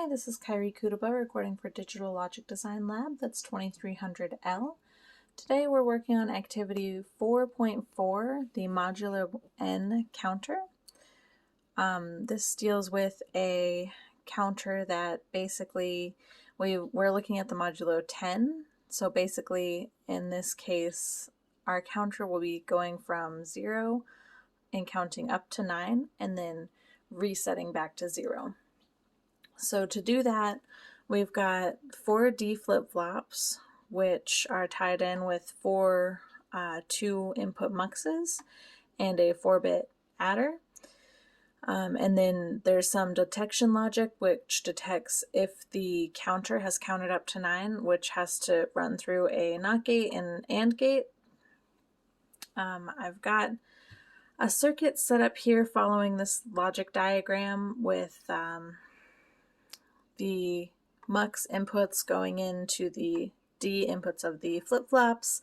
Hi, this is Kyrie Kudaba recording for Digital Logic Design Lab, that's 2300L. Today we're working on activity 4.4, the Modulo-N counter. This deals with a counter that basically, we're looking at the modulo 10. So basically, in this case, our counter will be going from 0 and counting up to 9, and then resetting back to 0. So to do that, we've got 4 D flip-flops, which are tied in with 4 2 input muxes and a 4-bit adder. And then there's some detection logic, which detects if the counter has counted up to 9, which has to run through a NOT gate and AND gate. I've got a circuit set up here following this logic diagram with the mux inputs going into the D inputs of the flip-flops.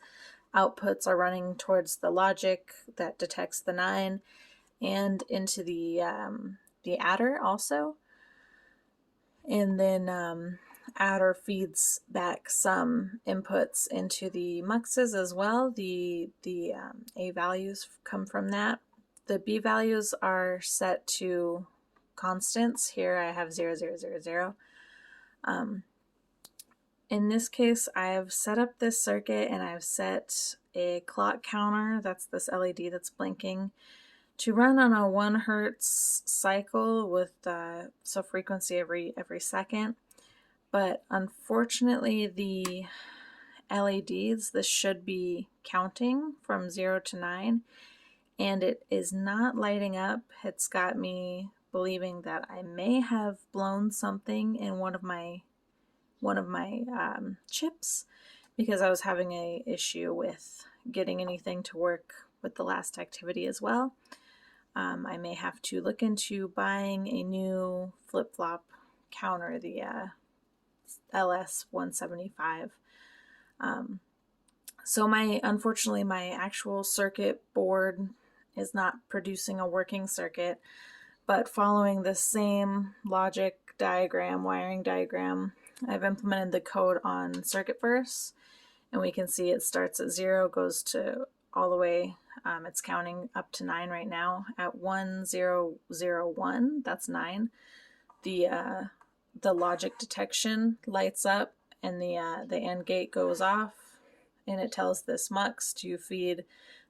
Outputs are running towards the logic that detects the 9 and into the adder also. And then adder feeds back some inputs into the muxes as well. The A values come from that. The B values are set to constants. Here I have 0, 0, 0, 0. In this case, I have set up this circuit and I've set a clock counter, that's this LED that's blinking, to run on a 1 hertz cycle with so frequency every second. But unfortunately, the LEDs, this should be counting from 0 to 9, and it is not lighting up. It's got me believing that I may have blown something in one of my chips, because I was having a issue with getting anything to work with the last activity as well. I may have to look into buying a new flip-flop counter, the LS175. So unfortunately my actual circuit board is not producing a working circuit, but following the same logic diagram, wiring diagram, I've implemented the code on CircuitVerse, and we can see it starts at 0, goes to all the way, it's counting up to 9 right now. At 1, 0, 0, 1, that's 9. The logic detection lights up, and the AND gate goes off, and it tells this mux to feed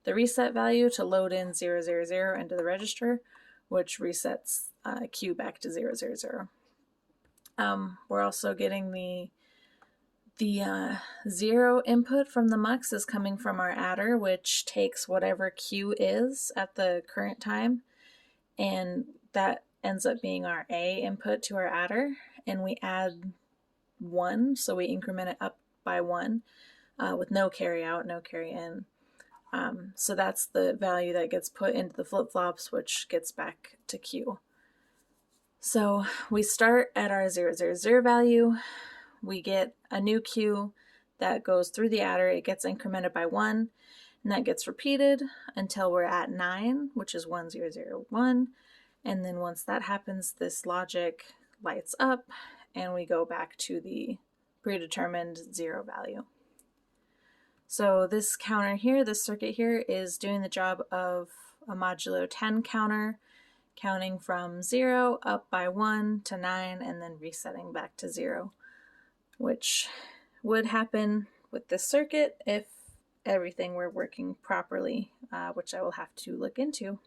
the reset value to load in 0, 0, 0 into the register, which resets Q back to 0, 0, 0. We're also getting the 0 input from the mux is coming from our adder, which takes whatever Q is at the current time, and that ends up being our A input to our adder, and we add 1, so we increment it up by 1 with no carry out, no carry in. So that's the value that gets put into the flip-flops, which gets back to Q. So we start at our 0, 0, 0 value. We get a new Q that goes through the adder. It gets incremented by 1, and that gets repeated until we're at 9, which is 1, 0, 0, 1. And then once that happens, this logic lights up, and we go back to the predetermined 0 value. So this counter here, this circuit here, is doing the job of a modulo 10 counter, counting from 0 up by 1 to 9, and then resetting back to 0, which would happen with this circuit if everything were working properly, which I will have to look into.